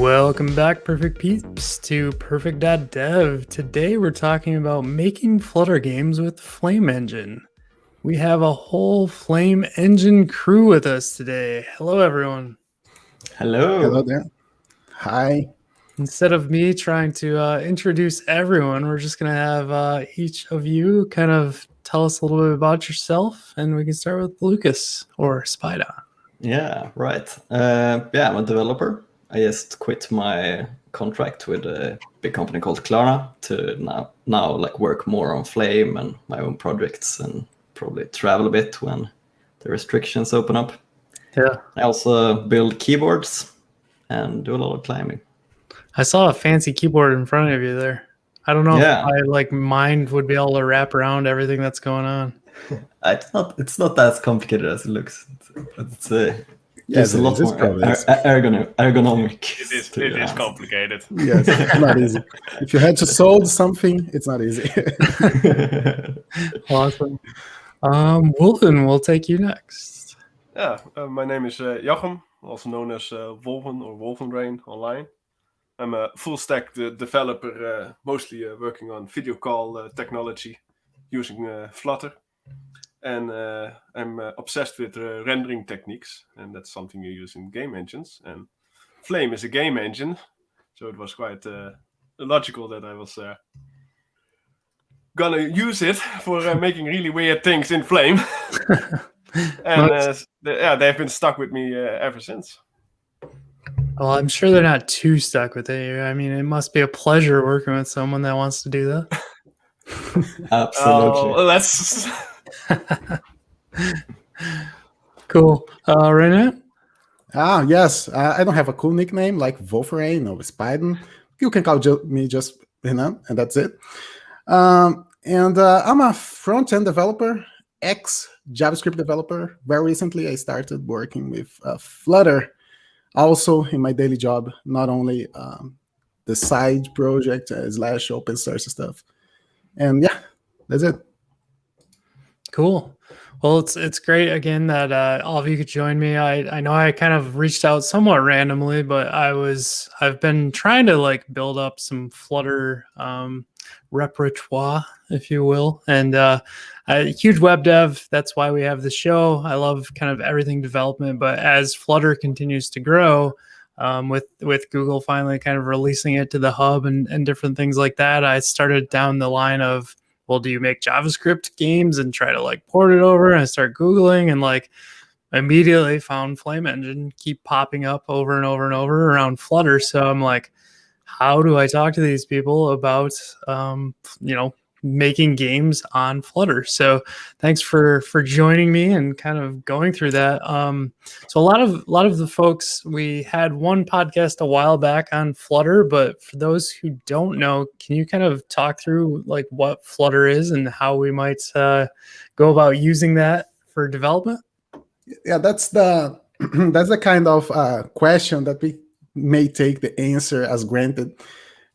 Welcome back, Purrfect Peeps, to Purrfect.dev. Today we're talking about making Flutter games with Flame Engine. We have a whole Flame Engine crew with us today. Hello, everyone. Hello. Hello there. Hi. Instead of me trying to introduce everyone, we're just going to have each of you kind of tell us a little bit about yourself, and we can start with Lucas or Spider. Yeah, right. I'm a developer. I just quit my contract with a big company called Klara to now like work more on Flame and my own projects and probably travel a bit when the restrictions open up. Yeah. I also build keyboards and do a lot of climbing. I saw a fancy keyboard in front of you there. I don't know Yeah. if my mind would be able to wrap around everything that's going on. It's not as complicated as it looks. It's Yes, a lot more ergonomic. It is complicated. Yes, it's not easy. If you had to solve something, it's not easy. Awesome. Wolfen, we'll take you next. Yeah, my name is Jochem, also known as Wolfen or Wolfenbrain online. I'm a full-stack developer, mostly working on video call technology using Flutter. And I'm obsessed with rendering techniques, and that's something you use in game engines. And Flame is a game engine, so it was quite logical that I was gonna use it for making really weird things in Flame. And they've been stuck with me ever since. Well, I'm sure they're not too stuck with it. I mean, it must be a pleasure working with someone that wants to do that. Absolutely. Oh, that's... Cool. Renat? Yes. I don't have a cool nickname like Wolfrain or Spiden. You can call me just and that's it. And I'm a front-end developer, ex-JavaScript developer. Very recently, I started working with Flutter. Also, in my daily job, not only the side project / open source stuff. And yeah, that's it. Cool. Well, it's great again that all of you could join me. I know I kind of reached out somewhat randomly, but I've been trying to like build up some Flutter repertoire, if you will, and a huge web dev. That's why we have the show. I love kind of everything development, but as Flutter continues to grow, with Google finally kind of releasing it to the hub and different things like that, I started down the line of, well, do you make JavaScript games and try to like port it over? And I start Googling and like immediately found Flame Engine keep popping up over and over and over around Flutter. So I'm like, how do I talk to these people about, making games on Flutter? So thanks for joining me and kind of going through that. So a lot of the folks, we had one podcast a while back on Flutter, but for those who don't know, can you kind of talk through like what Flutter is and how we might go about using that for development? Yeah, that's the that's the kind of question that we may take the answer as granted,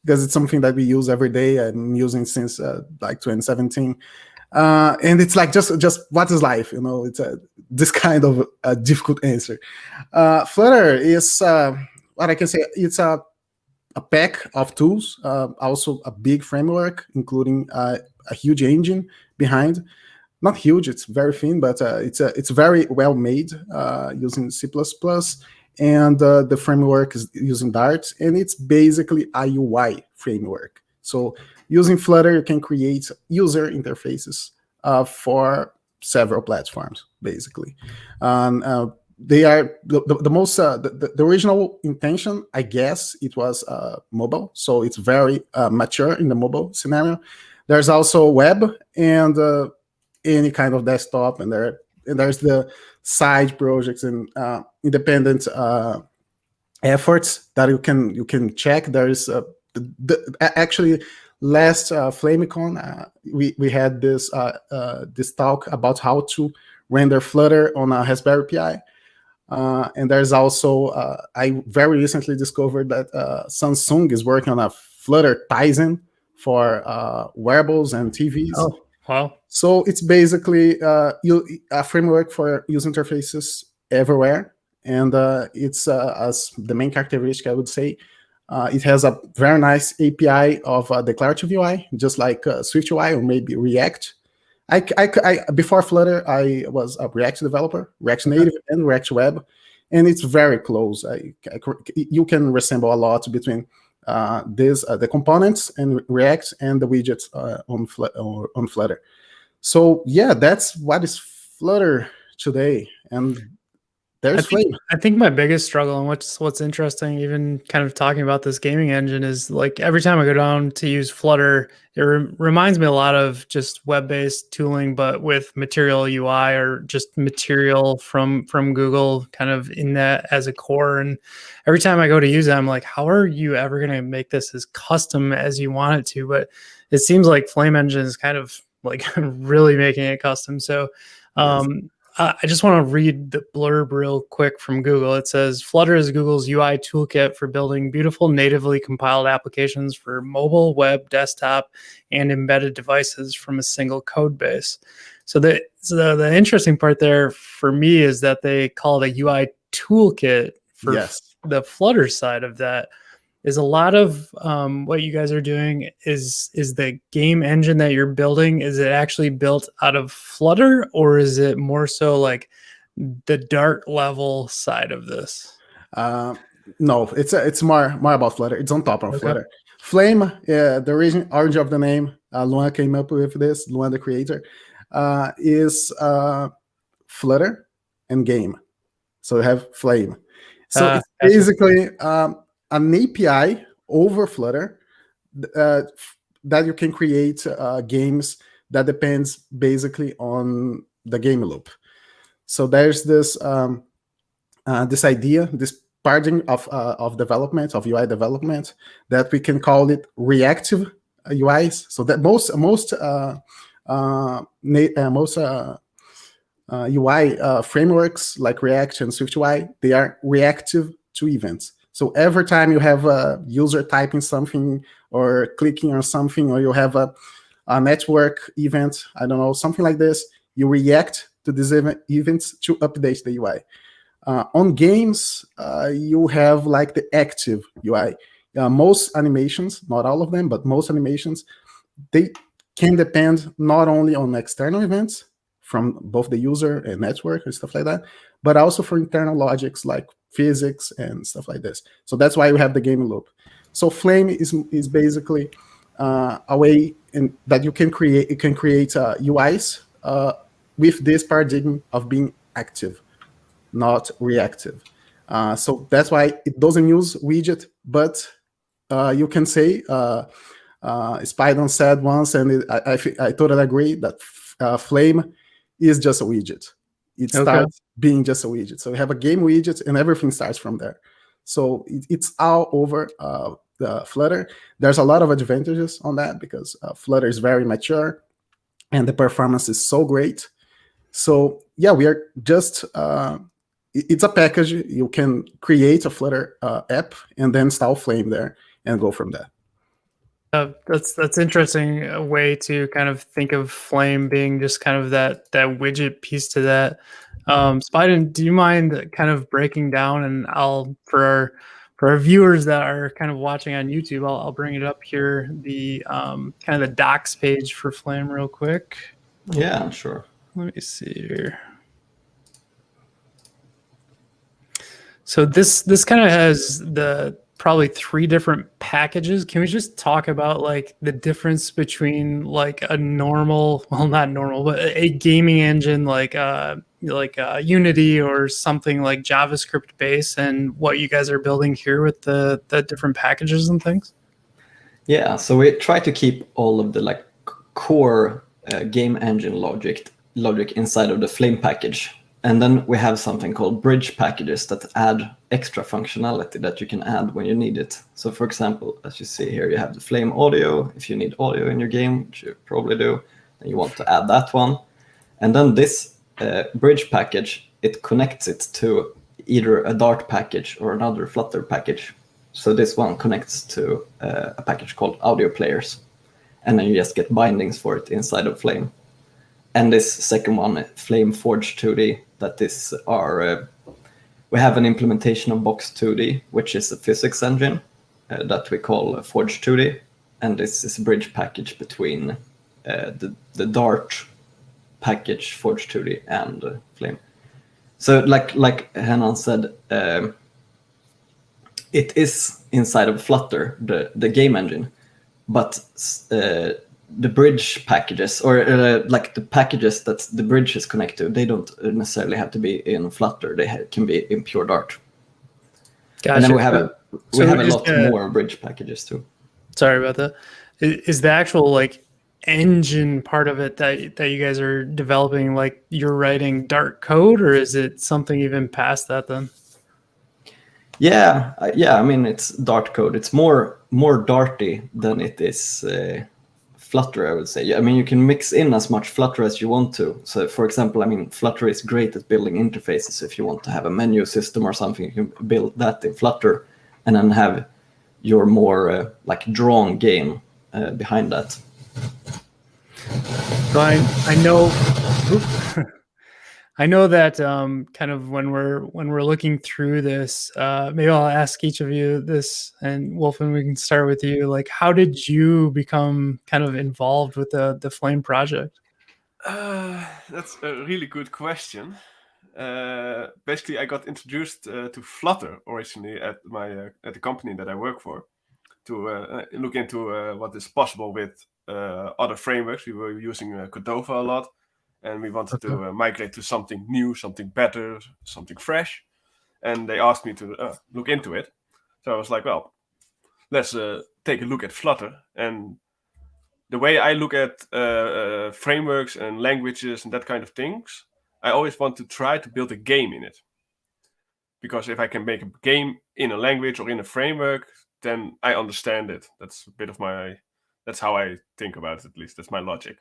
because it's something that we use every day and using since like 2017. And it's like just what is life? It's this kind of a difficult answer. Flutter is what I can say. It's a pack of tools, also a big framework, including a huge engine behind. Not huge, it's very thin, but it's very well made using C++. And the framework is using Dart, and it's basically a UI framework. So using Flutter, you can create user interfaces for several platforms, basically. They are the most, the original intention, I guess, it was mobile. So it's very mature in the mobile scenario. There's also web and any kind of desktop, and there's the side projects and independent efforts that you can check. There is actually last FlameCon we had this talk about how to render Flutter on a Raspberry Pi, and there's also I very recently discovered that Samsung is working on a Flutter Tizen for wearables and TVs. Oh. Wow. So it's basically a framework for user interfaces everywhere. And it's, as the main characteristic, I would say, It has a very nice API of declarative UI, just like Swift UI or maybe React. Before Flutter, I was a React developer, React Native and React Web, and it's very close. You can resemble a lot between the components and React and the widgets on Flutter. So yeah, that's what is Flutter today. And there's Flame. I think my biggest struggle and what's interesting, even kind of talking about this gaming engine, is like every time I go down to use Flutter, it reminds me a lot of just web-based tooling, but with Material UI or just Material from Google kind of in that as a core. And every time I go to use it, I'm like, how are you ever going to make this as custom as you want it to? But it seems like Flame Engine is kind of like really making it custom. So I just want to read the blurb real quick from Google. It says, Flutter is Google's UI toolkit for building beautiful natively compiled applications for mobile, web, desktop, and embedded devices from a single code base. So the interesting part there for me is that they call it a UI toolkit for the Flutter side of that. Is a lot of what you guys are doing is the game engine that you're building, is it actually built out of Flutter, or is it more so like the Dart level side of this? No, it's more about Flutter. It's on top of Flutter. Flame, the origin of the name, Luan came up with this, Luan the creator, is Flutter and game. So you have Flame. So it's basically an API over Flutter that you can create games that depends basically on the game loop. So there's this this idea, this paradigm of development, of UI development, that we can call it reactive UIs. So that most UI frameworks like React and Swift UI, they are reactive to events. So every time you have a user typing something or clicking on something, or you have a network event, I don't know, something like this, you react to these events to update the UI. On games, you have like the active UI. Most animations, not all of them, but most animations, they can depend not only on external events from both the user and network and stuff like that, but also for internal logics like physics and stuff like this. So that's why we have the game loop. So Flame is basically a way that you can create UIs with this paradigm of being active, not reactive. So that's why it doesn't use widget, but you can say, Spidon said once, and I totally agree, that Flame is just a widget. It starts being just a widget. So we have a game widget and everything starts from there. So it's all over the Flutter. There's a lot of advantages on that because Flutter is very mature and the performance is so great. So yeah, we are just, it's a package. You can create a Flutter app and then install Flame there and go from there. That's interesting, a way to kind of think of Flame being just kind of that widget piece to that. Spiden, do you mind kind of breaking down, and for our viewers that are kind of watching on YouTube, I'll bring it up here, the kind of the docs page for Flame real quick. Yeah, sure. Let me see here. So this kind of has probably 3 different packages. Can we just talk about like the difference between like a normal, well, not normal, but a gaming engine like Unity or something like JavaScript base, and what you guys are building here with the different packages and things? Yeah, so we try to keep all of the like core game engine logic inside of the Flame package. And then we have something called bridge packages that add extra functionality that you can add when you need it. So for example, as you see here, you have the Flame audio. If you need audio in your game, which you probably do, then you want to add that one. And then this bridge package, it connects it to either a Dart package or another Flutter package. So this one connects to a package called audio players. And then you just get bindings for it inside of Flame. And this second one, Flame Forge 2D, that is our, we have an implementation of Box 2D, which is a physics engine. that we call Forge 2D, and this is a bridge package between the Dart package Forge 2D and Flame. So like Henan said, it is inside of Flutter, the game engine, but the bridge packages, or like the packages that the bridges connect to, they don't necessarily have to be in Flutter. They can be in pure Dart. Gotcha. And then we have a lot the, more bridge packages too. Sorry about that. Is the actual like engine part of it that you guys are developing, like you're writing Dart code, or is it something even past that then? Yeah. I mean, it's Dart code. It's more Darty than it is Flutter, I would say. Yeah, I mean, you can mix in as much Flutter as you want to. So, for example, I mean, Flutter is great at building interfaces. If you want to have a menu system or something, you can build that in Flutter, and then have your more like drawn game behind that. So I know. I know that kind of when we're looking through this, maybe I'll ask each of you this, and Wolfen, we can start with you. Like, how did you become kind of involved with the Flame project? That's a really good question. Basically, I got introduced to Flutter originally at the company that I work for, to look into what is possible with other frameworks. We were using Cordova a lot, and we wanted to migrate to something new, something better, something fresh. And they asked me to look into it. So I was like, well, let's take a look at Flutter. And the way I look at frameworks and languages and that kind of things, I always want to try to build a game in it. Because if I can make a game in a language or in a framework, then I understand it. That's a bit of that's how I think about it, at least. That's my logic.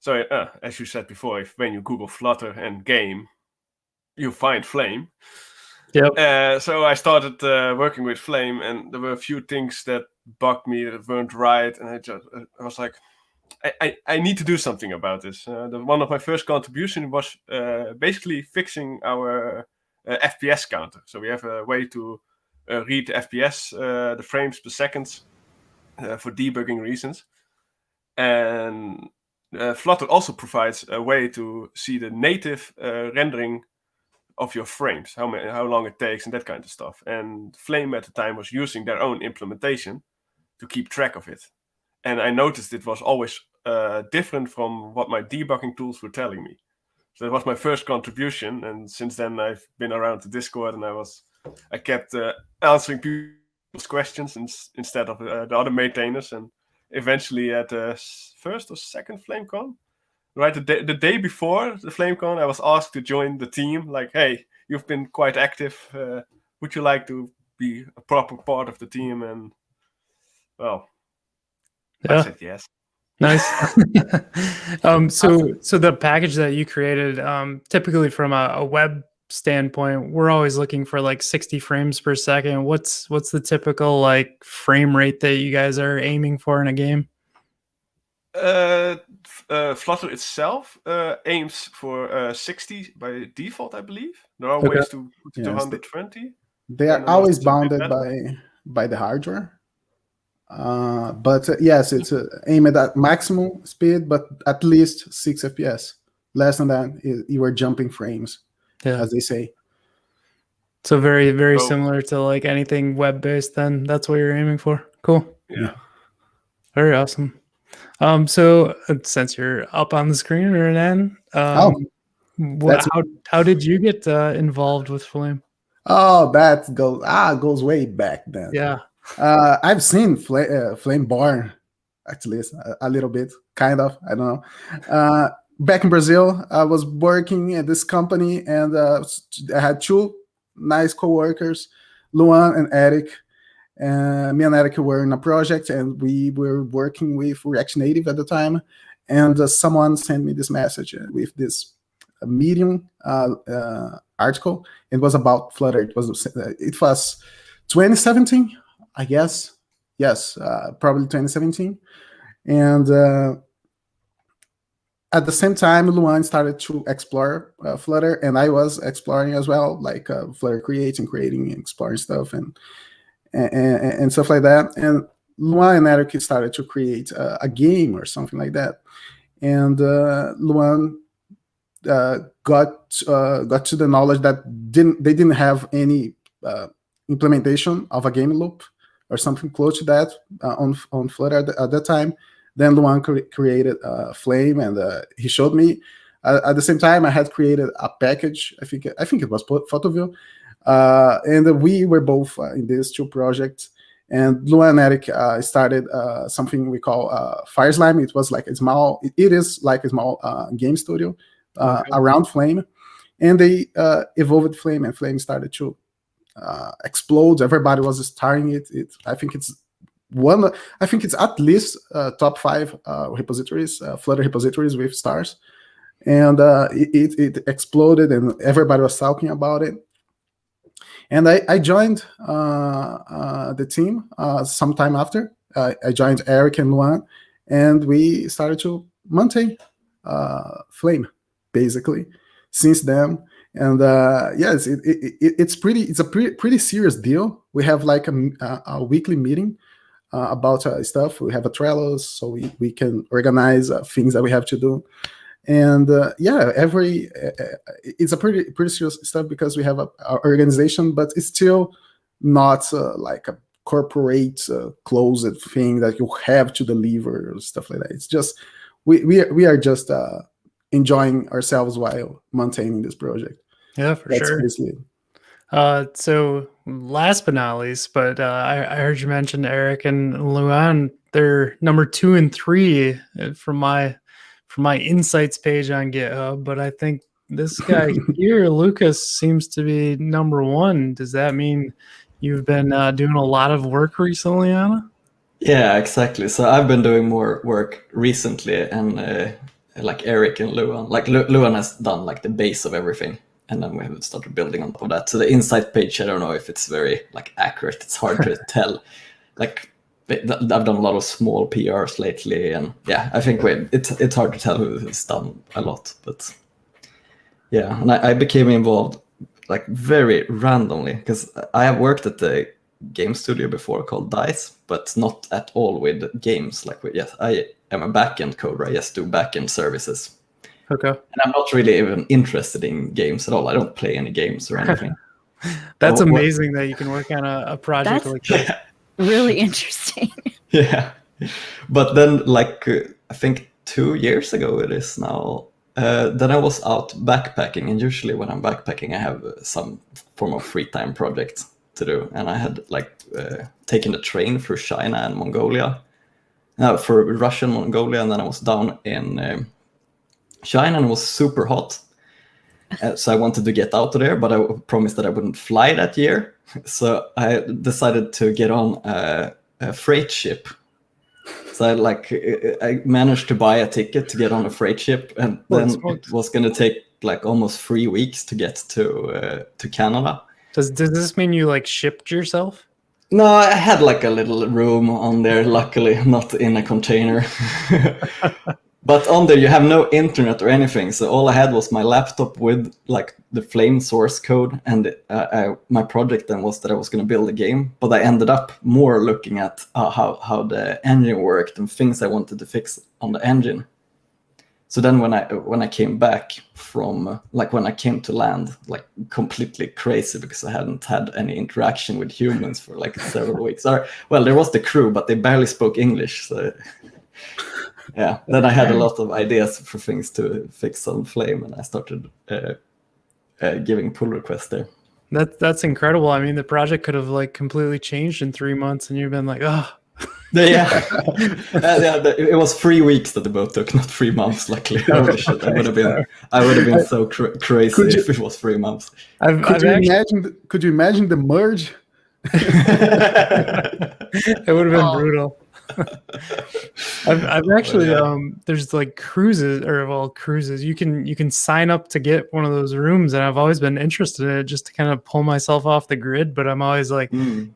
So, as you said before, when you Google Flutter and game, you find Flame. Yep. So I started working with Flame, and there were a few things that bugged me, that weren't right, and I was like, I need to do something about this. One of my first contributions was basically fixing our FPS counter. So we have a way to read the FPS, the frames per second, for debugging reasons. And Flutter also provides a way to see the native rendering of your frames, how long it takes and that kind of stuff. And Flame at the time was using their own implementation to keep track of it. And I noticed it was always different from what my debugging tools were telling me. So that was my first contribution. And since then I've been around the Discord, and I kept answering people's questions instead of the other maintainers. And eventually at the first or second FlameCon, right, the day before the FlameCon, I was asked to join the team. Like, hey, you've been quite active. Would you like to be a proper part of the team? And well, I said yes. Nice. So the package that you created, typically from a web standpoint, we're always looking for like 60 frames per second. What's the typical like frame rate that you guys are aiming for in a game? Flutter itself aims for 60 by default, I believe. There are ways to put it to 120. They are always bounded by the hardware. But yes, it's aimed at maximum speed, but at least 6 FPS. Less than that, you are jumping frames, as they say. So very, very similar to like anything web-based then. That's what you're aiming for. Cool. Yeah. Very awesome. So since you're up on the screen, Renan, how did you get involved with Flame? Oh, that goes way back then. Yeah. I've seen Flame born, at least a little bit, kind of. I don't know. Back in Brazil, I was working at this company, and I had two nice coworkers, Luan and Eric. Me and Eric were in a project, and we were working with React Native at the time. And someone sent me this message with this Medium article. It was about Flutter. It was 2017. I guess. Yes, probably 2017. And at the same time, Luan started to explore Flutter, and I was exploring as well, like Flutter creating, exploring stuff. and stuff like that. And Luan and Eric started to create a game or something like that. And Luan got to the knowledge that they didn't have any implementation of a game loop or something close to that on Flutter at that time. Then Luan created Flame, and he showed me. At the same time, I had created a package. I think it was PhotoView, and we were both in these two projects. And Luan and Eric started something we call Fire Slime. It was like a small. It is like a small game studio around Flame, and they evolved Flame, and Flame started to explode. Everybody was starting it. I think it's at least top 5 repositories, Flutter repositories with stars, and it exploded, and everybody was talking about it. And I joined the team sometime after. I joined Eric and Luan, and we started to maintain Flame basically since then. And yes, it's a pretty serious deal. We have like a weekly meeting about stuff. We have a Trello, so we can organize things that we have to do. And it's a pretty serious stuff because we have a organization, but it's still not like a corporate closed thing that you have to deliver or stuff like that. It's just we are just enjoying ourselves while maintaining this project. Yeah, for sure. So last but not least, but I heard you mention Eric and Luan. They're number 2 and 3 from my insights page on GitHub, but I think this guy here, Lucas, seems to be number 1. Does that mean you've been doing a lot of work recently, Anna? Yeah, exactly. So I've been doing more work recently, and like Eric and Luan, like Luan has done like the base of everything, and then we have started building on top of that. So the insight page, I don't know if it's very like accurate. It's hard to tell. Like I've done a lot of small PRs lately, and yeah, I think it's hard to tell who's done a lot. But yeah, and I became involved like very randomly because I have worked at the game studio before called DICE, but not at all with games. Like I am a backend coder. I just do backend services. Okay. And I'm not really even interested in games at all. I don't play any games or anything. That's amazing that you can work on a project like that. Yeah. Really interesting. Yeah. But then like I think 2 years ago it is now, then I was out backpacking, and usually when I'm backpacking I have some form of free time project to do, and I had like taken the train through China and Mongolia, for Russian Mongolia, and then I was down in China, and it was super hot. So I wanted to get out of there, but I promised that I wouldn't fly that year. So I decided to get on a freight ship. So I managed to buy a ticket to get on a freight ship, and then it was going to take like almost 3 weeks to get to Canada. Does this mean you like shipped yourself? No, I had like a little room on there, luckily not in a container. But on there you have no internet or anything, so all I had was my laptop with like the Flame source code, and my project then was that I was going to build a game, but I ended up more looking at how the engine worked and things I wanted to fix on the engine. So then when I came back from, like when I came to land, like completely crazy because I hadn't had any interaction with humans for like several weeks. Well, there was the crew, but they barely spoke English, so... Yeah, then I had a lot of ideas for things to fix on Flame, and I started giving pull requests there. That's incredible. I mean, the project could have like completely changed in 3 months, and you've been like, oh. Yeah, it was 3 weeks that the boat took, not 3 months. Luckily, holy shit, I would have been so crazy if it was 3 months. Could you imagine the merge? It would have been brutal. I've actually there's like cruises. You can sign up to get one of those rooms, and I've always been interested in it just to kind of pull myself off the grid. But I'm always like,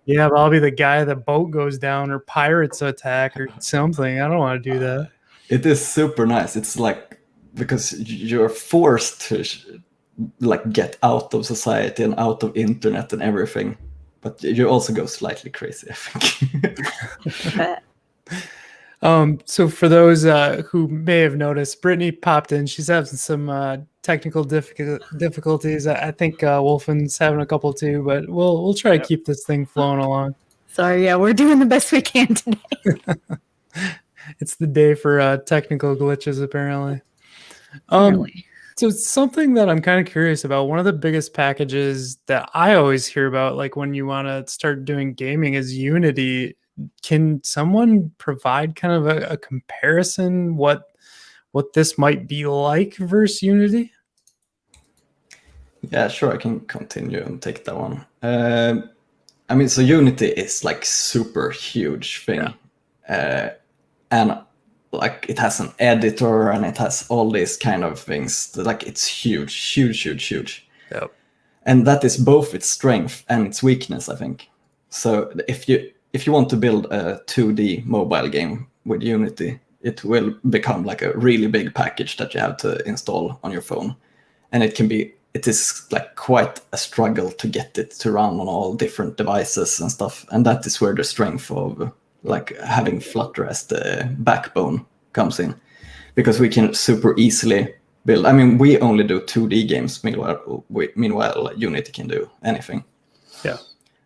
yeah, but I'll be the guy the boat goes down or pirates attack or something. I don't want to do that. It is super nice. It's like because you're forced to like get out of society and out of internet and everything. but you also go slightly crazy, I think. So for those who may have noticed, Brittney popped in. She's having some technical difficulties. I think Wolfen's having a couple too, but we'll try to keep this thing flowing along. Sorry, yeah, we're doing the best we can today. It's the day for technical glitches, apparently. Apparently. So it's something that I'm kind of curious about. One of the biggest packages that I always hear about, like when you want to start doing gaming, is Unity. Can someone provide kind of a comparison what this might be like versus Unity? Yeah, sure, I can continue and take that one. I mean, so Unity is like super huge thing. And like it has an editor and it has all these kind of things. Like it's huge. Yep. And that is both its strength and its weakness, I think. So if you want to build a 2D mobile game with Unity, it will become like a really big package that you have to install on your phone. And it is like quite a struggle to get it to run on all different devices and stuff. And that is where the strength of like having Flutter as the backbone comes in, because we can super easily build. I mean, we only do 2D games. Meanwhile, Unity can do anything. Yeah.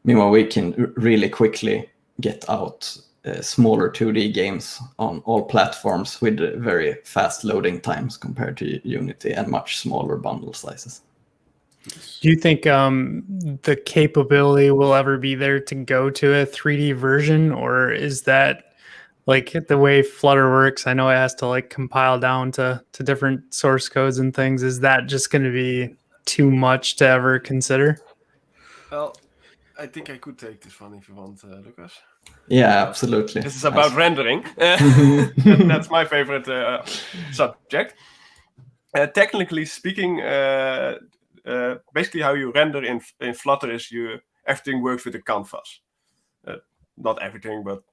Meanwhile, we can really quickly get out smaller 2D games on all platforms with very fast loading times compared to Unity and much smaller bundle sizes. Do you think the capability will ever be there to go to a 3D version, or is that like the way Flutter works? I know it has to like compile down to different source codes and things. Is that just going to be too much to ever consider? Well, I think I could take this one if you want, Lucas. Yeah, absolutely. This is about rendering. That's my favorite subject. Technically speaking, basically how you render in Flutter is everything works with a canvas. Not everything, but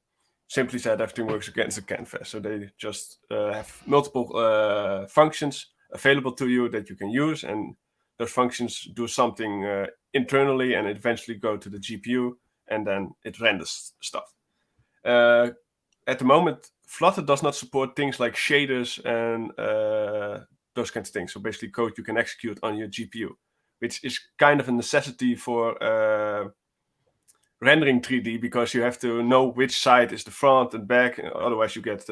simply said, everything works against a canvas. So they just have multiple functions available to you that you can use, and those functions do something internally and eventually go to the GPU, and then it renders stuff. At the moment, Flutter does not support things like shaders and those kinds of things. So basically code you can execute on your GPU, which is kind of a necessity for rendering 3D, because you have to know which side is the front and back. Otherwise you get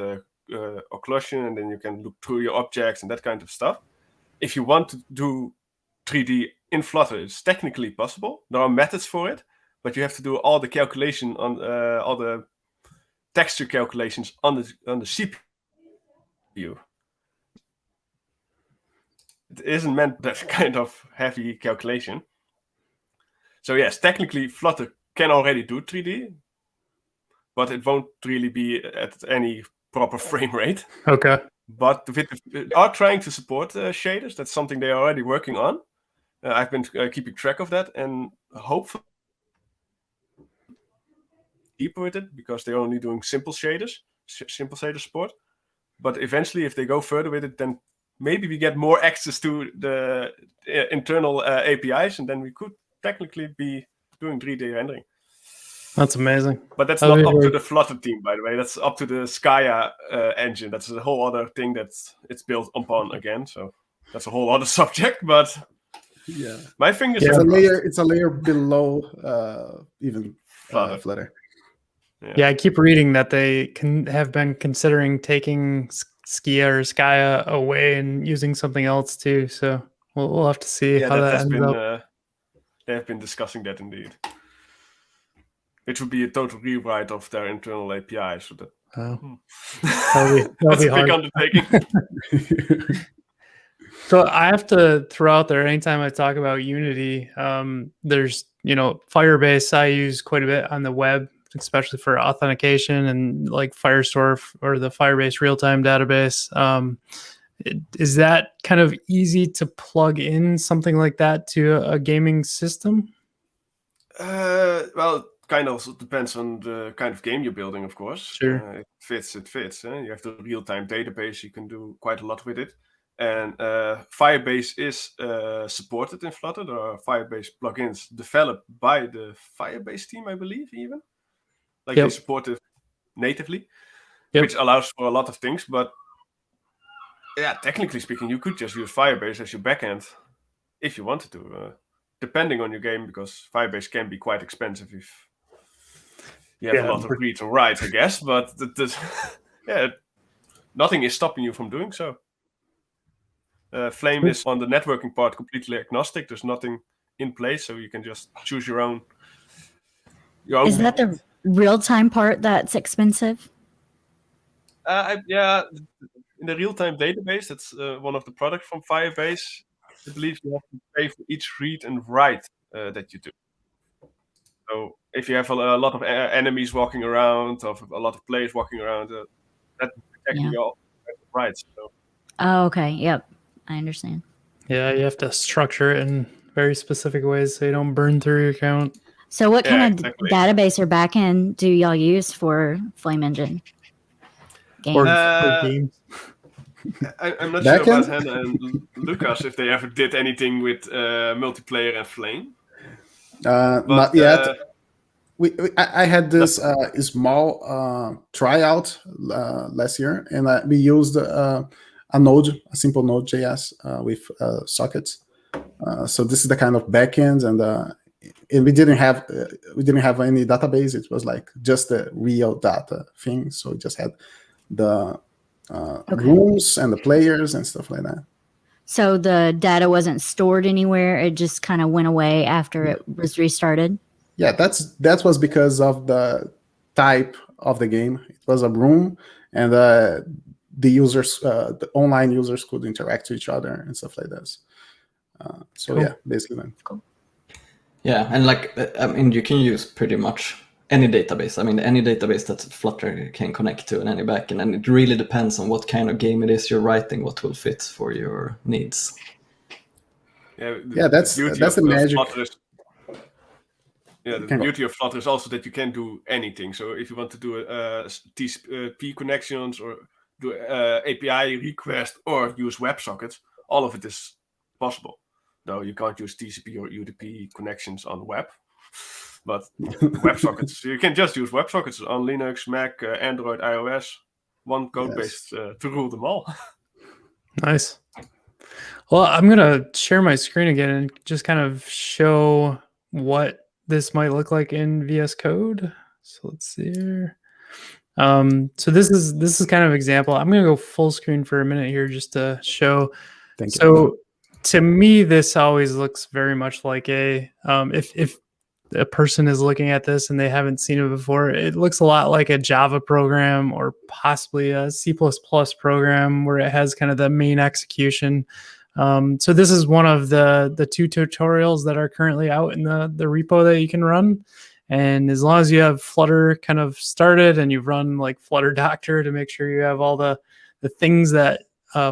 occlusion, and then you can look through your objects and that kind of stuff. If you want to do 3D in Flutter, it's technically possible. There are methods for it, but you have to do all the calculation on all the texture calculations on the CPU. It isn't meant that kind of heavy calculation. So yes, technically Flutter can already do 3D, but it won't really be at any proper frame rate. Okay. But they are trying to support shaders. That's something they are already working on. I've been keeping track of that, and hopefully deeper with it, because they're only doing simple shader support. But eventually, if they go further with it, then maybe we get more access to the internal APIs, and then we could technically be doing 3D rendering. That's amazing. But that's not up to the Flutter team, by the way. That's up to the Skya engine. That's a whole other thing it's built upon again. So that's a whole other subject. But yeah, my fingers. It's a layer below even Flutter. Yeah, I keep reading that they have been considering taking Skya away and using something else too. So we'll have to see how that ends up. They have been discussing that indeed, which would be a total rewrite of their internal API. So that'll be a big undertaking. So I have to throw out there, anytime I talk about Unity, there's Firebase I use quite a bit on the web, especially for authentication, and like Firestore or the Firebase real-time database. Is that kind of easy to plug in something like that to a gaming system? Well, kind of also depends on the kind of game you're building, of course. Sure. It fits. You have the real-time database. You can do quite a lot with it. And Firebase is supported in Flutter. There are Firebase plugins developed by the Firebase team, I believe, even. Like they support it natively, which allows for a lot of things. But yeah, technically speaking, you could just use Firebase as your backend if you wanted to, depending on your game, because Firebase can be quite expensive if you have a lot of reads and writes, I guess. But yeah, nothing is stopping you from doing so. Flame is on the networking part completely agnostic. There's nothing in place, so you can just choose your own. Is that the real-time part that's expensive? Yeah, in the real-time database, that's one of the products from Firebase. I believe you have to pay for each read and write that you do. So if you have a lot of enemies walking around, or a lot of players walking around, that's protecting all rights. So. Oh, okay. Yep. I understand. Yeah, you have to structure it in very specific ways so you don't burn through your account. So what kind of database or backend do y'all use for Flame Engine? Or games? I'm not sure about Hannah and Lucas if they ever did anything with multiplayer and Flame. Not yet. I had this small tryout last year, and we used a simple Node.js with sockets. So this is the kind of backend, and we didn't have any database. It was like just the real data thing. So we just had the rooms and the players and stuff like that. So the data wasn't stored anywhere. It just kind of went away after it was restarted. Yeah, that was because of the type of the game. It was a room, and the users, the online users, could interact with each other and stuff like this. So cool. Yeah, basically then. Cool. Yeah, and like I mean, you can use pretty much any database. I mean, any database that Flutter can connect to in any backend, and it really depends on what kind of game it is you're writing, what will fit for your needs. Yeah, that's the magic. The beauty of Flutter is also that you can do anything. So if you want to do TCP connections or do API request or use WebSockets, all of it is possible. Though you can't use TCP or UDP connections on web. But WebSockets, you can just use WebSockets on Linux, Mac, Android, iOS. One code base to rule them all. Nice. Well, I'm going to share my screen again and just kind of show what this might look like in VS Code. So let's see here. So this is kind of example. I'm going to go full screen for a minute here just to show. Thank you. So to me, this always looks very much like if a person is looking at this and they haven't seen it before, it looks a lot like a Java program or possibly a C++ program where it has kind of the main execution. So this is one of the 2 tutorials that are currently out in the repo that you can run. And as long as you have Flutter kind of started and you've run like Flutter Doctor to make sure you have all the things that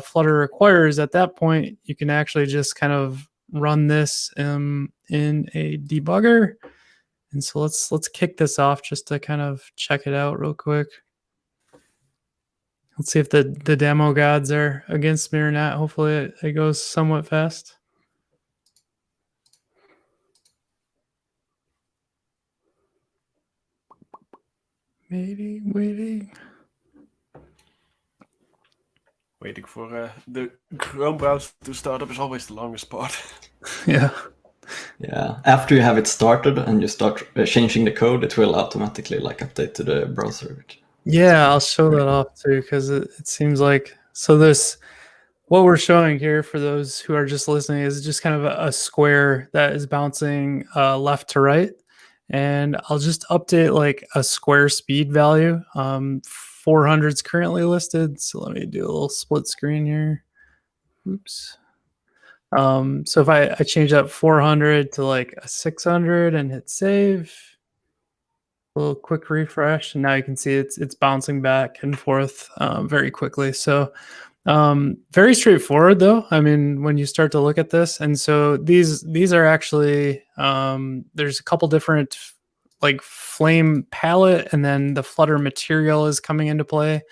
Flutter requires, at that point, you can actually just kind of run this in a debugger. And so let's kick this off just to kind of check it out real quick. Let's see if the demo gods are against me or not. Hopefully it goes somewhat fast. Maybe waiting. Waiting for the Chrome browser to start up is always the longest part. Yeah. Yeah. After you have it started and you start changing the code, it will automatically like update to the browser. Yeah, I'll show that off too because it seems like what we're showing here for those who are just listening is just kind of a square that is bouncing left to right. And I'll just update like a square speed value. 400 is currently listed. So let me do a little split screen here. Oops. So if I change that 400 to like a 600 and hit save, a little quick refresh, and now you can see it's bouncing back and forth very quickly. So very straightforward though. I mean, when you start to look at this, and so these are actually there's a couple different like Flame palette, and then the Flutter material is coming into play.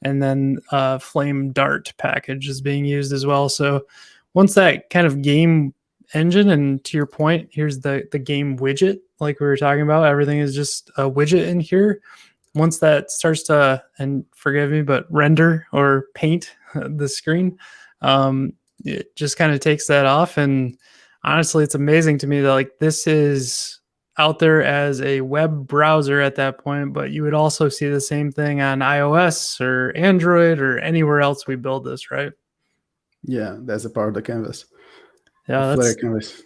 and then Flame Dart package is being used as well. So once that kind of game engine, and to your point, here's the game widget, like we were talking about, everything is just a widget in here. Once that starts to, and forgive me, but render or paint the screen, it just kind of takes that off. And honestly, it's amazing to me that like this is out there as a web browser at that point, but you would also see the same thing on iOS or Android or anywhere else we build this, right? Yeah, that's a part of the canvas. Yeah, Flutter canvas.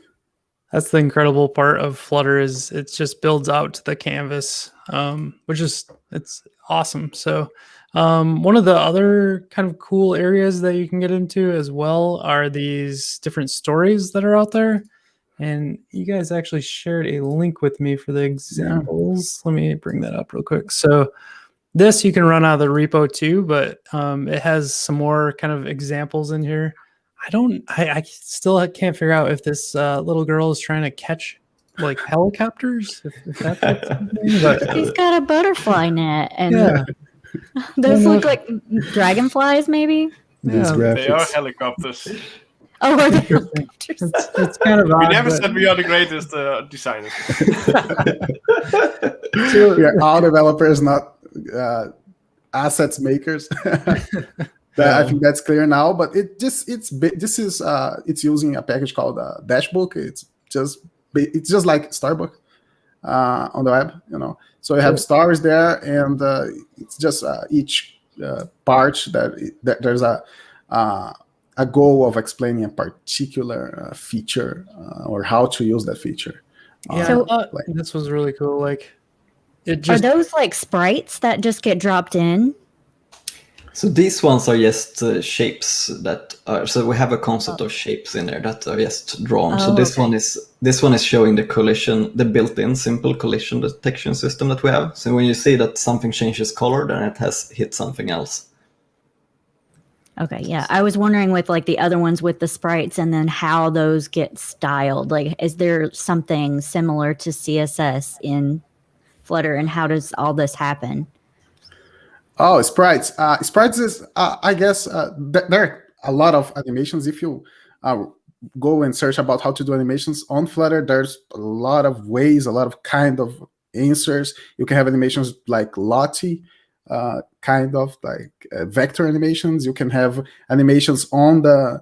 that's the incredible part of Flutter, is it just builds out to the canvas, which is, it's awesome. So one of the other kind of cool areas that you can get into as well are these different stories that are out there. And you guys actually shared a link with me for the examples. Let me bring that up real quick. So this you can run out of the repo too, but it has some more kind of examples in here. I still can't figure out if this little girl is trying to catch like helicopters. If that's something, but He's got a butterfly net, and yeah, those look like dragonflies, maybe. These Yeah. They are graphics. helicopters. Oh, are they Interesting. helicopters? It's kind of We odd, never but- said we are the greatest designers. We are all developers, not assets makers. I think that's clear now. But it's using a package called Dashbook. It's just like Starbucks on the web, you know. So you have stories there, and it's just each part that there's a goal of explaining a particular feature or how to use that feature. Yeah, So- I thought this was really cool. Like, it Are just those like sprites that just get dropped in? So these ones are just shapes that are. So we have a concept of shapes in there that are just drawn. So Oh, this okay. one is showing the collision, the built-in simple collision detection system that we have. So when you see that something changes color, then it has hit something else. Okay, yeah. I was wondering with like the other ones with the sprites and then how those get styled. Like, is there something similar to CSS in Flutter, and how does all this happen? Oh, sprites. Sprites is, I guess, there are a lot of animations. If you go and search about how to do animations on Flutter, there's a lot of ways, a lot of kind of answers. You can have animations like Lottie, kind of like vector animations. You can have animations on the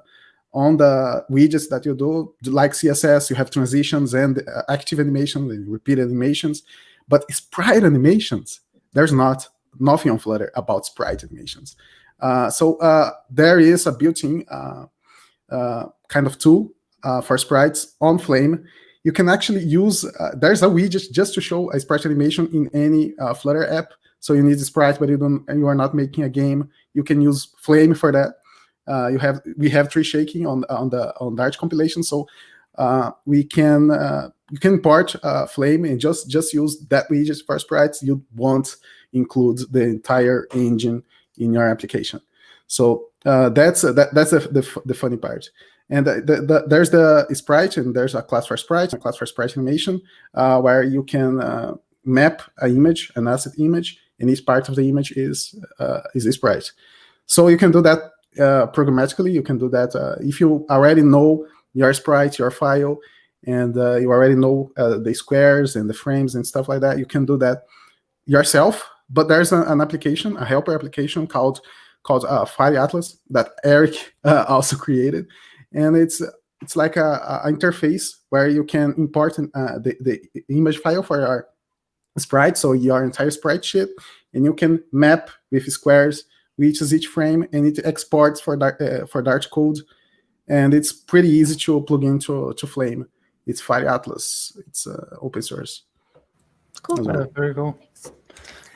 widgets that you do, like CSS. You have transitions and active animations and repeated animations. But sprite animations, there's nothing on Flutter about sprite animations. So there is a built-in kind of tool for sprites on Flame. You can actually use, there's a widget just to show a sprite animation in any Flutter app. So you need a sprite, but you are not making a game. You can use Flame for that. We have tree shaking on the Dart compilation, so you can import Flame and just use that widget for sprites. You won't include the entire engine in your application. So that's the funny part. And there's the sprite, and there's a class for sprite, a class for sprite animation, where you can map an image, an asset image, and each part of the image is a sprite. So you can do that programmatically. You can do that if you already know your sprite, your file, and you already know the squares and the frames and stuff like that. You can do that yourself. But there's an application, a helper application called File Atlas that Eric also created, and it's like a interface where you can import the image file for your sprite, so your entire sprite sheet, and you can map with squares which is each frame, and it exports for Dart code, and it's pretty easy to plug into Flame. It's File Atlas. It's open source. Cool. Yeah, very cool.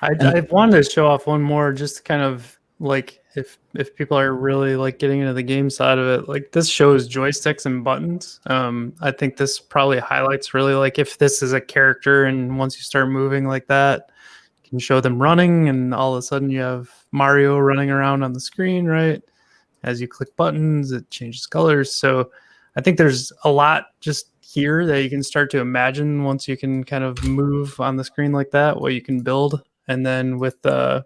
I wanted to show off one more, just to kind of like if people are really like getting into the game side of it. Like, this shows joysticks and buttons. I think this probably highlights really like if this is a character, and once you start moving like that, you can show them running, and all of a sudden you have Mario running around on the screen, right? As you click buttons, it changes colors. So I think there's a lot just here that you can start to imagine once you can kind of move on the screen like that, what you can build. And then with the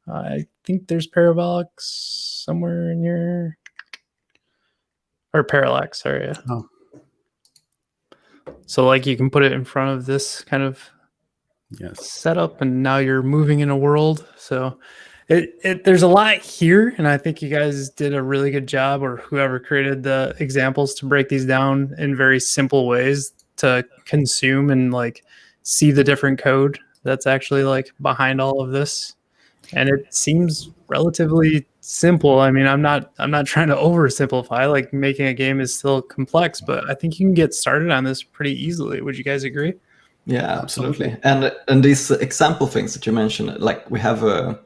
I think there's Parabolics somewhere in here. Or Parallax, sorry. Yeah. Oh. So like you can put it in front of this kind of setup, and now you're moving in a world. So there's a lot here, and I think you guys did a really good job, or whoever created the examples, to break these down in very simple ways to consume and like see the different code that's actually like behind all of this. And it seems relatively simple. I mean, I'm not trying to oversimplify. Like making a game is still complex, but I think you can get started on this pretty easily. Would you guys agree? Yeah, absolutely. And these example things that you mentioned, like we have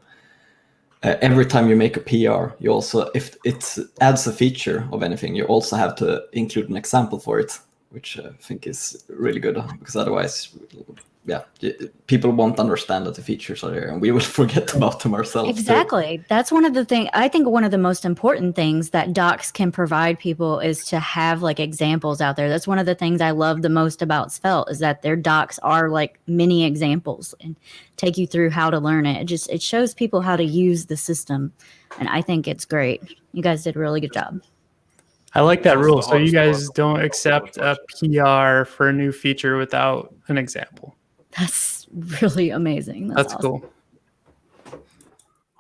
every time you make a PR, you also, if it adds a feature of anything, you also have to include an example for it, which I think is really good, because otherwise, yeah, people won't understand that the features are there, and we will forget about them ourselves. Exactly. Too. That's one of the things, I think one of the most important things that docs can provide people is to have like examples out there. That's one of the things I love the most about Svelte, is that their docs are like mini examples and take you through how to learn it. It shows people how to use the system. And I think it's great. You guys did a really good job. I like that rule. So you guys don't accept a PR for a new feature without an example. That's really amazing. That's awesome. Cool.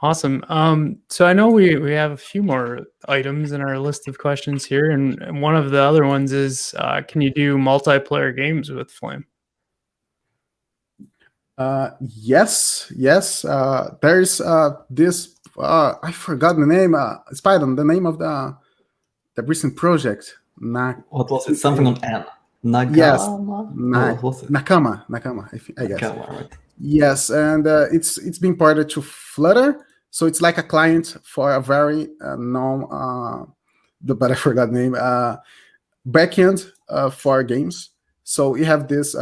Awesome. So I know we have a few more items in our list of questions here, and one of the other ones is, can you do multiplayer games with Flame? Yes. There's this. I forgot the name. Spider, the name of the recent project. What was it? Something on N. Nakama? Yes. Nakama. I guess. Nakama, right. Yes, and it's been ported to Flutter, so it's like a client for a very but I forgot the name, backend for games. So you have this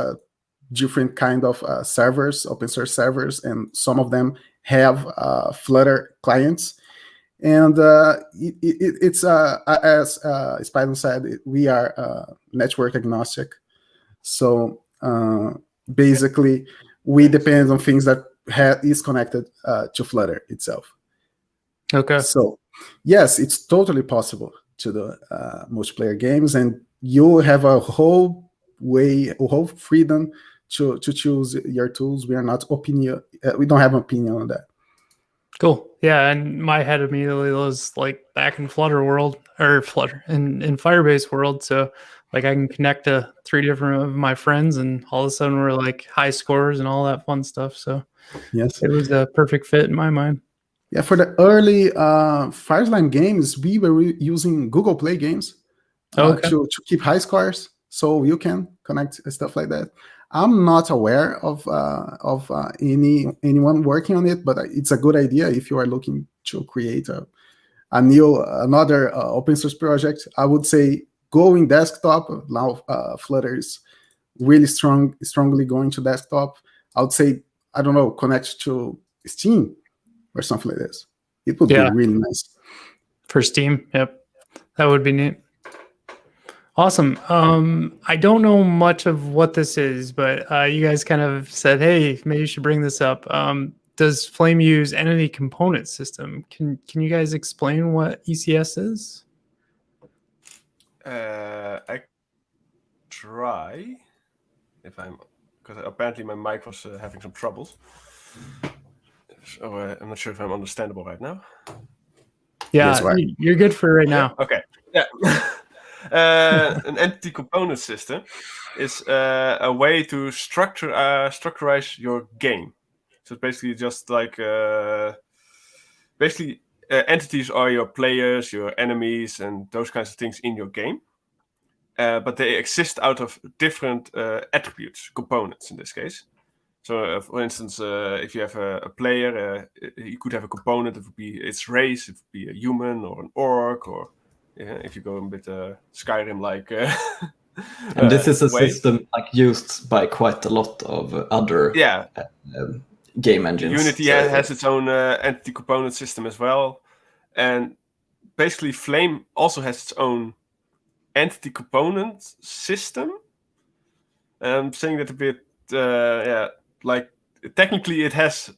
different kind of servers, open source servers, and some of them have Flutter clients. And it's as Spider said, we are network agnostic. So basically, we depend on things that is connected to Flutter itself. Okay. So yes, it's totally possible to do multiplayer games, and you have a whole freedom to choose your tools. We are not we don't have an opinion on that. Cool. Yeah, and my head immediately was like back in Flutter world, or Flutter in Firebase world. So like I can connect to 3 different of my friends, and all of a sudden we're like high scores and all that fun stuff. So yes, it was a perfect fit in my mind. Yeah, for the early Fireline games, we were using Google Play games to keep high scores, so you can connect stuff like that. I'm not aware of anyone working on it, but it's a good idea if you are looking to create another open source project. I would say going desktop. Now Flutter is really strongly going to desktop. I would say, I don't know, connect to Steam or something like this. It would be really nice. For Steam, yep. That would be neat. Awesome. I don't know much of what this is, but you guys kind of said, hey, maybe you should bring this up. Does Flame use entity component system? Can you guys explain what ECS is? I try, because apparently my mic was having some troubles. So I'm not sure if I'm understandable right now. Yeah, yes, right. You're good for right now. Okay. Yeah. An entity component system is a way to structurize your game. So it's basically just like entities are your players, your enemies, and those kinds of things in your game. But they exist out of different attributes, components in this case. So, for instance, if you have a player, you could have a component. It would be its race. It would be a human or an orc, or if you go a bit Skyrim-like. And this is a system like used by quite a lot of other game engines. Unity has its own entity component system as well, and basically Flame also has its own entity component system. I'm saying that a bit, like technically it has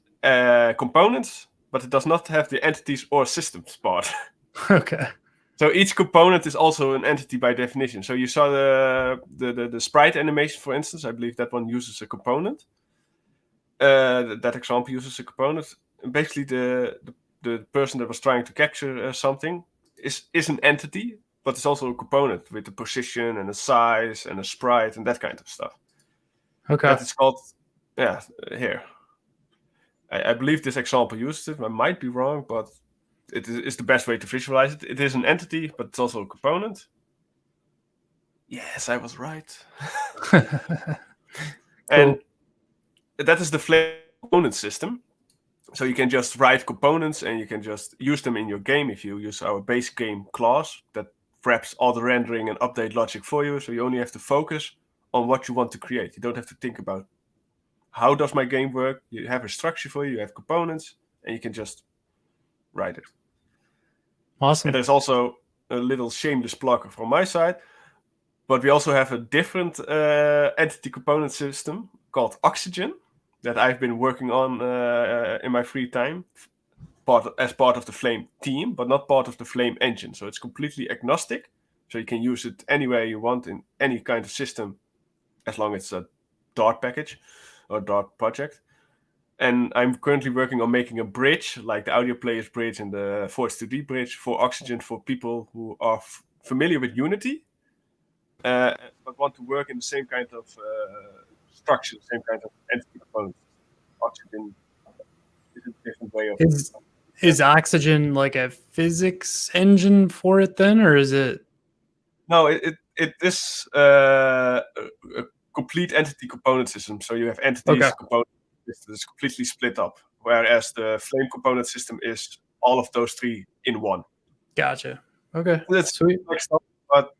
components but it does not have the entities or systems part. Okay. So each component is also an entity by definition. So you saw the sprite animation, for instance. I believe that one uses a component. That example uses a component. And basically, the person that was trying to capture something is an entity, but it's also a component with the position and the size and a sprite and that kind of stuff. Okay. That is called, here. I believe this example used it. I might be wrong, but it is the best way to visualize it. It is an entity, but it's also a component. Yes, I was right. And that is the Flame component system. So you can just write components and you can just use them in your game if you use our base game class that wraps all the rendering and update logic for you. So you only have to focus on what you want to create. You don't have to think about how does my game work. You have a structure for you, you have components, and you can just write it. Awesome. And there's also a little shameless plug from my side, but we also have a different entity component system called Oxygen that I've been working on in my free time as part of the Flame team, but not part of the Flame engine. So it's completely agnostic. So you can use it anywhere you want in any kind of system, as long as it's a Dart package or Dart project. And I'm currently working on making a bridge, like the audio players bridge and the Forge 2D bridge for Oxygen for people who are familiar with Unity, but want to work in the same kind of structure, same kind of entity component. Oxygen is a different way of... Is Oxygen like a physics engine for it then, or is it? No, it is a complete entity component system. So you have entities, components, it's completely split up. Whereas the Flame component system is all of those three in one. Gotcha. Okay. That's sweet. But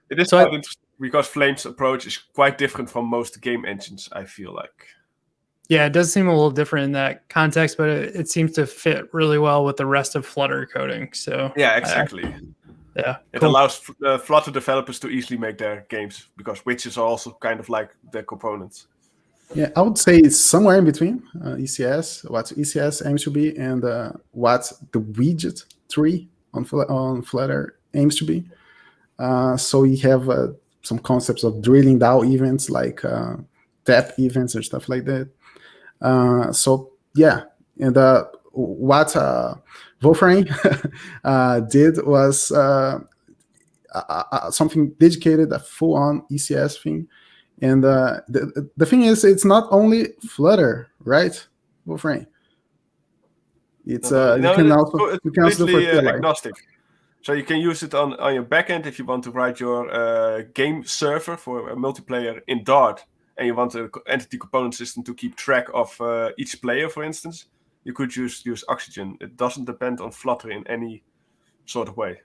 it is quite interesting because Flame's approach is quite different from most game engines, I feel like. Yeah, it does seem a little different in that context, but it seems to fit really well with the rest of Flutter coding. So yeah, exactly. It allows Flutter developers to easily make their games because widgets are also kind of like the components. Yeah, I would say it's somewhere in between ECS, what ECS aims to be, and what the widget tree on Flutter aims to be. So we have some concepts of drilling down events like tap events and stuff like that. So yeah, and what Wolfram did was something dedicated, a full-on ECS thing. And the thing is, it's not only Flutter, right, Wolfram? It's you can also do for agnostic. So you can use it on your backend if you want to write your game server for a multiplayer in Dart, and you want an entity component system to keep track of each player, for instance. You could use Oxygen. It doesn't depend on Flutter in any sort of way,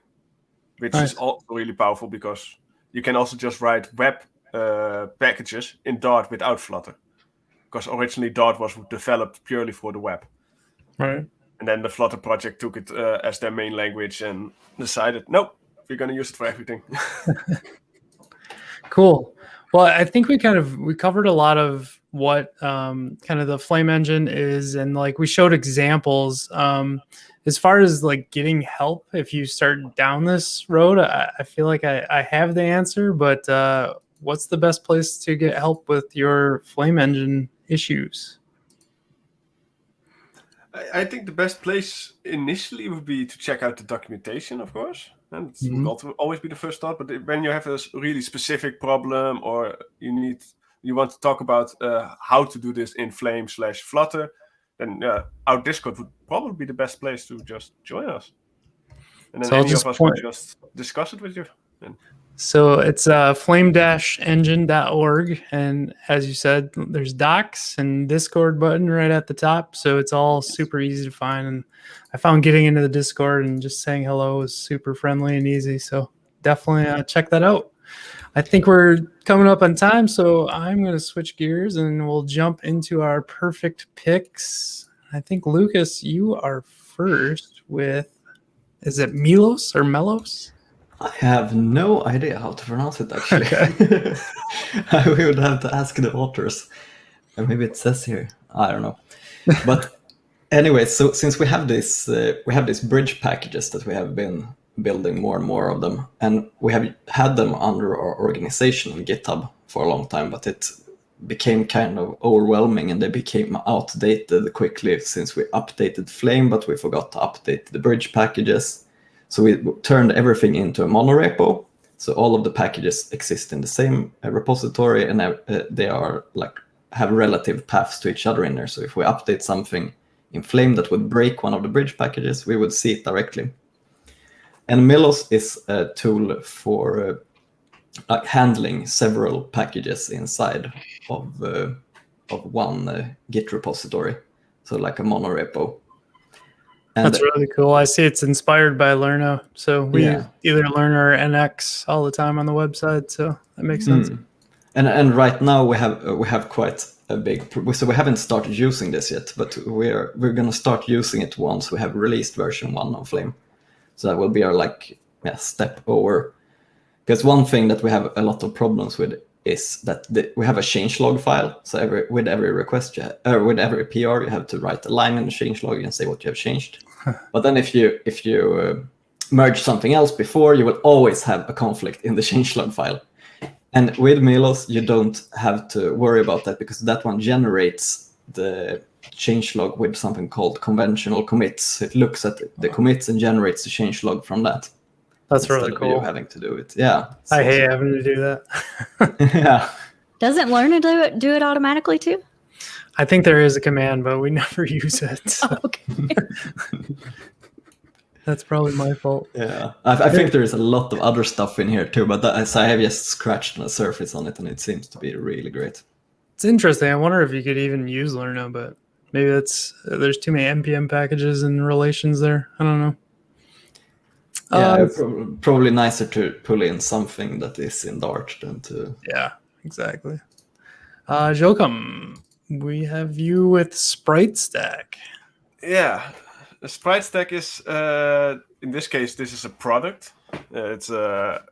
which is also really powerful because you can also just write web packages in Dart without Flutter, because originally Dart was developed purely for the web. Right. And then the Flutter project took it as their main language and decided, nope, we're going to use it for everything. Cool. Well, I think we covered a lot of what kind of the Flame engine is, and like we showed examples. As far as like getting help, if you start down this road, I feel like I have the answer, but what's the best place to get help with your Flame engine issues? I think the best place initially would be to check out the documentation, of course. And it would always be the first thought. But when you have a really specific problem, or you want to talk about how to do this in Flame/Flutter, then our Discord would probably be the best place to just join us. And then any of us would just discuss it with you. So it's flame-engine.org, and as you said, there's docs and Discord button right at the top, so it's all super easy to find. And I found getting into the Discord and just saying hello is super friendly and easy, so definitely check that out. I think we're coming up on time, so I'm going to switch gears and we'll jump into our Purrfect Picks. I think, Lucas, you are first with, is it Milos or Melos? I have no idea how to pronounce it, actually. We would have to ask the authors. Or maybe it says here. I don't know. But anyway, so since we have these bridge packages that we have been building more and more of them, and we have had them under our organization in GitHub for a long time, but it became kind of overwhelming and they became outdated quickly since we updated Flame, but we forgot to update the bridge packages. So we turned everything into a monorepo. So all of the packages exist in the same repository, and they are like have relative paths to each other in there. So if we update something in Flame that would break one of the bridge packages, we would see it directly. And Milos is a tool for handling several packages inside of one Git repository, so like a monorepo. And that's really cool. I see it's inspired by Lerna, so we use either Lerna or NX all the time on the website, so that makes sense. And right now we have quite a big, so we haven't started using this yet, but we're going to start using it once we have released version 1 of Flame. So that will be our step over. Because one thing that we have a lot of problems with is that we have a changelog file. So with every request, with every PR, you have to write a line in the changelog and say what you have changed. But then if you merge something else before, you will always have a conflict in the changelog file. And with Milos, you don't have to worry about that because that one generates the changelog with something called conventional commits. It looks at the commits and generates the changelog from that. That's really Instead of cool. you having to do it. Yeah. I hate having to do that. Yeah. Doesn't Lerna do it automatically too? I think there is a command, but we never use it. So. Okay. That's probably my fault. Yeah, I think there is a lot of other stuff in here too, but I have just scratched the surface on it, and it seems to be really great. It's interesting. I wonder if you could even use Lerna, but maybe there's too many npm packages and relations there. I don't know. Yeah, probably nicer to pull in something that is in Dart than to. Yeah, exactly. Joachim, we have you with Sprite Stack. Yeah, a Sprite Stack is, in this case, this is a product. It's a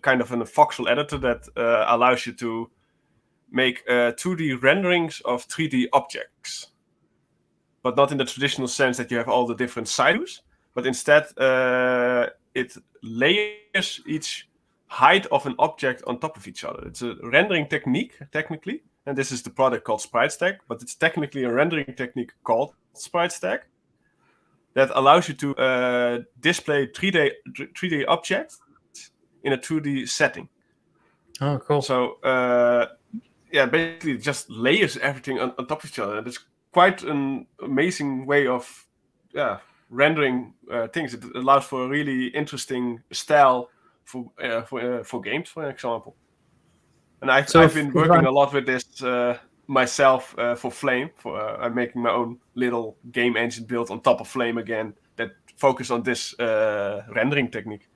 kind of a voxel editor that allows you to make 2D renderings of 3D objects. But not in the traditional sense that you have all the different side views, but instead it layers each height of an object on top of each other. It's a rendering technique, technically, and this is the product called Sprite Stack, but it's technically a rendering technique called Sprite Stack that allows you to display 3D objects in a 2D setting. Oh, cool. So, basically it just layers everything on top of each other. And it's quite an amazing way of rendering things. It allows for a really interesting style for games, for example. And I've been working a lot with this myself for Flame. I'm making my own little game engine built on top of Flame again that focus on this rendering technique.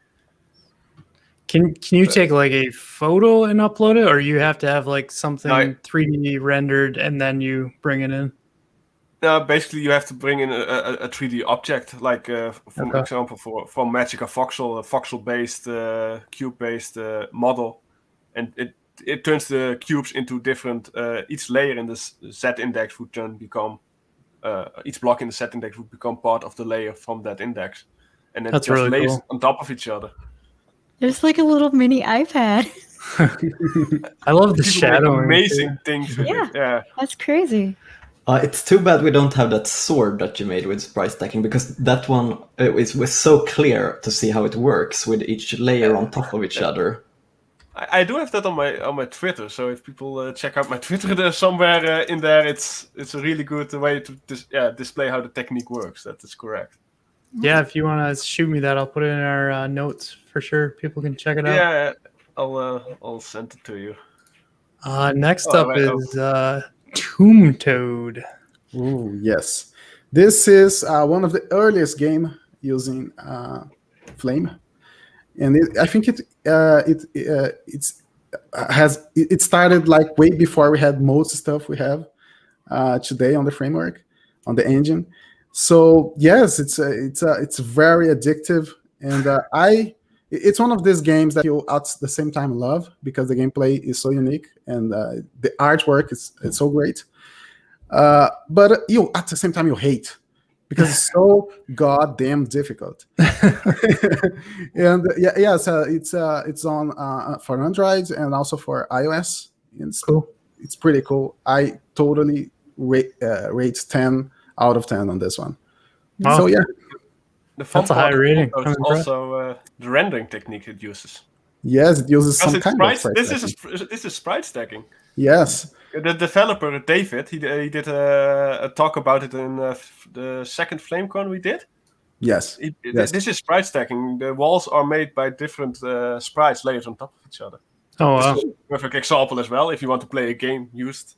Can you take like a photo and upload it, or you have to have like something 3D rendered and then you bring it in? No, basically you have to bring in a 3D object, like for example, from Magic a voxel-based, cube-based model, and it turns the cubes into different. Each layer in the set index would then become each block in the set index would become part of the layer from that index, and it just really lays cool. on top of each other. It's like a little mini iPad. I love the People shadowing. make amazing things with Yeah. it. Yeah, That's crazy. It's too bad we don't have that sword that you made with Sprite Stacking, because that one it was so clear to see how it works with each layer on top of each other. I do have that on my Twitter. So if people check out my Twitter, there's somewhere in there, it's a really good way to display how the technique works. That is correct. Yeah, if you want to shoot me that, I'll put it in our notes for sure. People can check it out. Yeah, I'll send it to you. Next up is Tomb Toad. Ooh, yes. This is one of the earliest game using Flame, and I think it started like way before we had most stuff we have today on the framework, on the engine. So yes, it's very addictive, and it's one of these games that you at the same time love because the gameplay is so unique and the artwork is so great. but you at the same time you hate because it's so goddamn difficult. And so it's on for Android and also for iOS. Cool. It's pretty cool. I totally rate 10 out of 10 on this one. Wow. So yeah, The fun That's a part high rating. is also the rendering technique it uses. yes, it uses Because some it's kind sprite, of sprite stacking. this is sprite stacking. Yes. The developer David, he did a talk about it in the second FlameCon we did. Yes. Yes. This is sprite stacking. The walls are made by different sprites layered on top of each other. Oh wow. This is a perfect example as well if you want to play a game used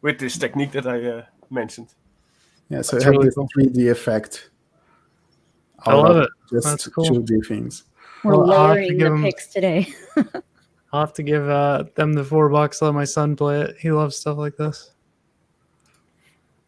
with this technique that I mentioned. Yeah, so That's you have really this cool. 3D effect. I love it. Just That's cool. 2D things. We're Well, I'll have to layering give the him- picks today. I'll have to give them the $4. Let my son play it. He loves stuff like this.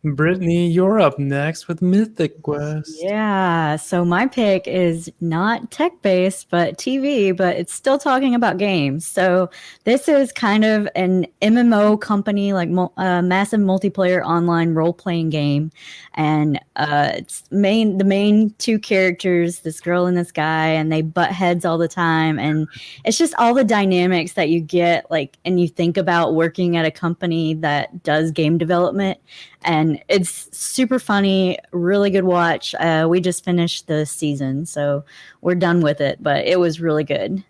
Brittney, you're up next with Mythic Quest. Yeah, so my pick is not tech-based, but TV, but it's still talking about games. So this is kind of an MMO company, like massive multiplayer online role-playing game, and it's the main two characters, this girl and this guy, and they butt heads all the time, and it's just all the dynamics that you get, like, and you think about working at a company that does game development. And it's super funny, really good watch. We just finished the season, so we're done with it, but it was really good.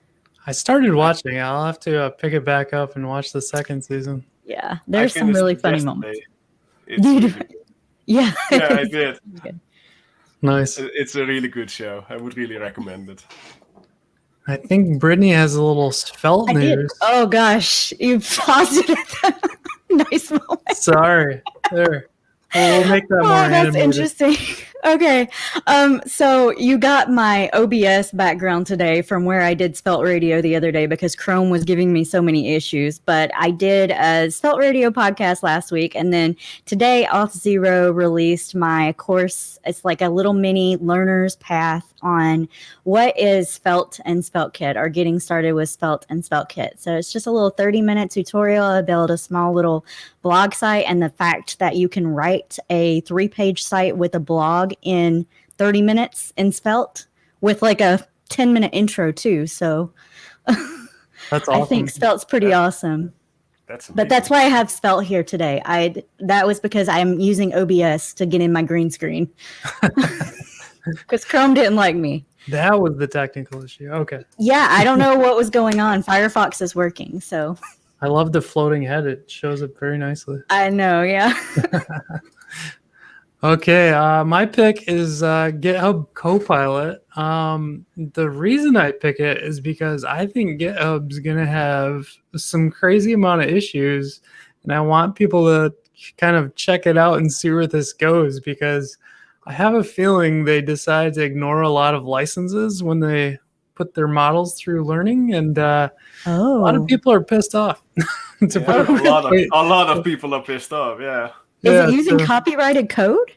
I started watching it. I'll have to pick it back up and watch the second season. Yeah, there's some really funny yesterday. moments. It's really good. Yeah. Yeah, I did. Nice. It's a really good show. I would really recommend it. I think Brittney has a little svelte I did. news. Oh gosh, you paused it at that nice moment. Sorry. There. We'll make that more Oh, that's animated. interesting. Okay. So you got my OBS background today from where I did Svelte Radio the other day because Chrome was giving me so many issues. But I did a Svelte Radio podcast last week. And then today, Auth0 released my course. It's like a little mini learner's path on what is Svelte and SvelteKit, or getting started with Svelte and SvelteKit. So it's just a little 30-minute tutorial. I built a small little blog site, and the fact that you can write a 3-page site with a blog in 30 minutes in Svelte with like a 10-minute intro too. So That's awesome. I think Svelte's pretty awesome. That's amazing. But that's why I have Svelte here today. That was because I'm using OBS to get in my green screen. Because Chrome didn't like me. That was the technical issue. Okay. Yeah, I don't know what was going on. Firefox is working, so I love the floating head. It shows up very nicely. I know, yeah. Okay, my pick is GitHub Copilot. The reason I pick it is because I think GitHub's going to have some crazy amount of issues, and I want people to kind of check it out and see where this goes, because I have a feeling they decide to ignore a lot of licenses when they put their models through learning, and a lot of people are pissed off. To put it a lot of people are pissed off, yeah. Is Yeah, it using so copyrighted code?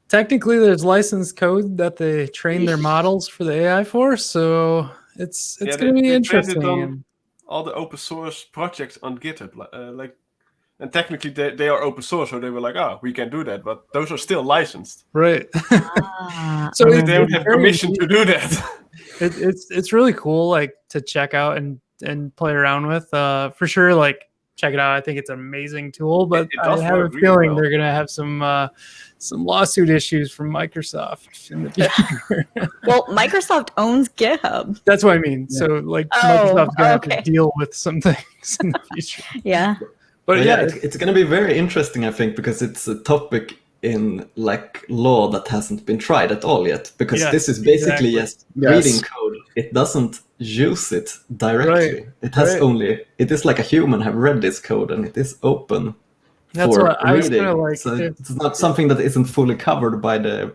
technically there's licensed code that they train their models for the AI for, so it's Yeah, going to be they interesting. trained it on all the open source projects on GitHub, and technically they are open source, so they were like, oh, we can do that, but those are still licensed. Right. Ah, So They it's don't have very- permission to do that. it's really cool, like, to check out and play around with. For sure, like, check it out. I think it's an amazing tool, but It I does have a work really feeling well. they're going to have some lawsuit issues from Microsoft in the future. well, Microsoft owns GitHub. That's what I mean. So, like, Oh, Microsoft's going to have okay. to deal with some things in the future. Yeah. But yeah, it's going to be very interesting, I think, because it's a topic in like law that hasn't been tried at all yet. Because Yes, this is basically exactly. just Yes. reading code. It doesn't use it directly. Right, It has right. only. It is like a human have read this code, and it is open That's for what I was reading. gonna like. So it's not something that isn't fully covered by the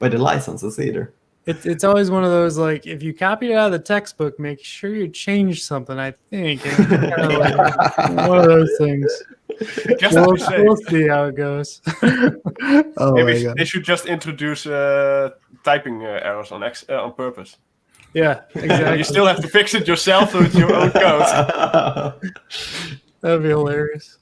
licenses either. It's always one of those, like, if you copied it out of the textbook, make sure you change something, I think. And it's kind of like one of those things. Just to be safe. We'll see how it goes. Oh Maybe my god. they should just introduce typing errors on purpose. Yeah, exactly. You still have to fix it yourself with your own code. That'd be hilarious.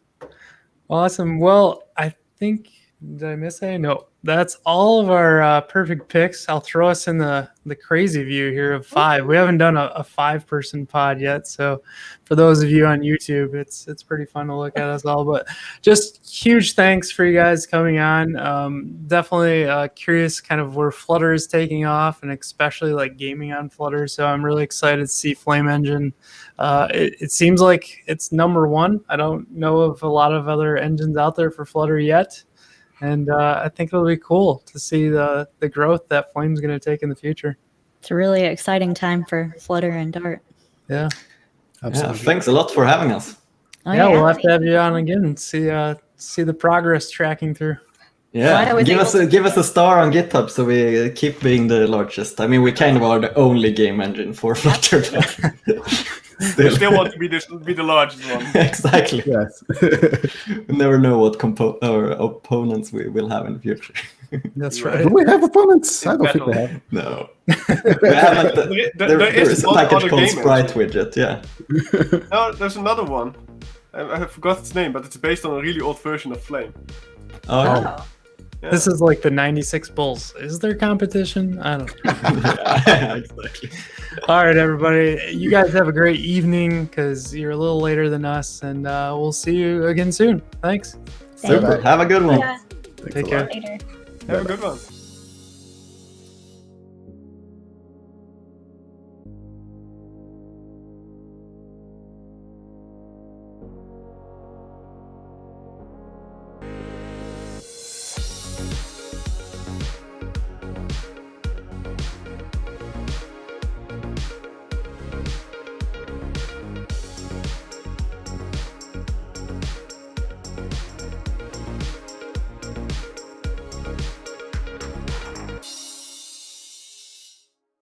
Awesome. Well, I think, did I miss any? No, that's all of our perfect picks. I'll throw us in the crazy view here of 5. We haven't done a 5-person pod yet, so for those of you on YouTube, it's pretty fun to look at us all. But just huge thanks for you guys coming on. Definitely curious kind of where Flutter is taking off, and especially like gaming on Flutter. So I'm really excited to see Flame Engine. It seems like it's #1. I don't know of a lot of other engines out there for Flutter yet. And I think it'll be cool to see the growth that Flame's going to take in the future. It's a really exciting time for Flutter and Dart. Yeah. Yeah, thanks a lot for having us. Oh, Yeah, we'll have to have you on again and see the progress tracking through. Yeah, give us a star on GitHub so we keep being the largest. I mean, we kind of are the only game engine for Flutter. We still want to be the largest one. Exactly. Yes. We never know what opponents we will have in the future. That's Right. Do right. we have opponents? I don't Battle. think we have. No. We haven't. There is a one package other called game Sprite engine. Widget, yeah. No, there's another one. I have forgot its name, but it's based on a really old version of Flame. Oh, Yeah. This is like the 96 Bulls. Is there competition? I don't know. yeah, exactly. All right, everybody. You guys have a great evening because you're a little later than us, and we'll see you again soon. Thanks. Super. Have a good one. Yeah. Thanks Take a care. lot. Later. Have a good one.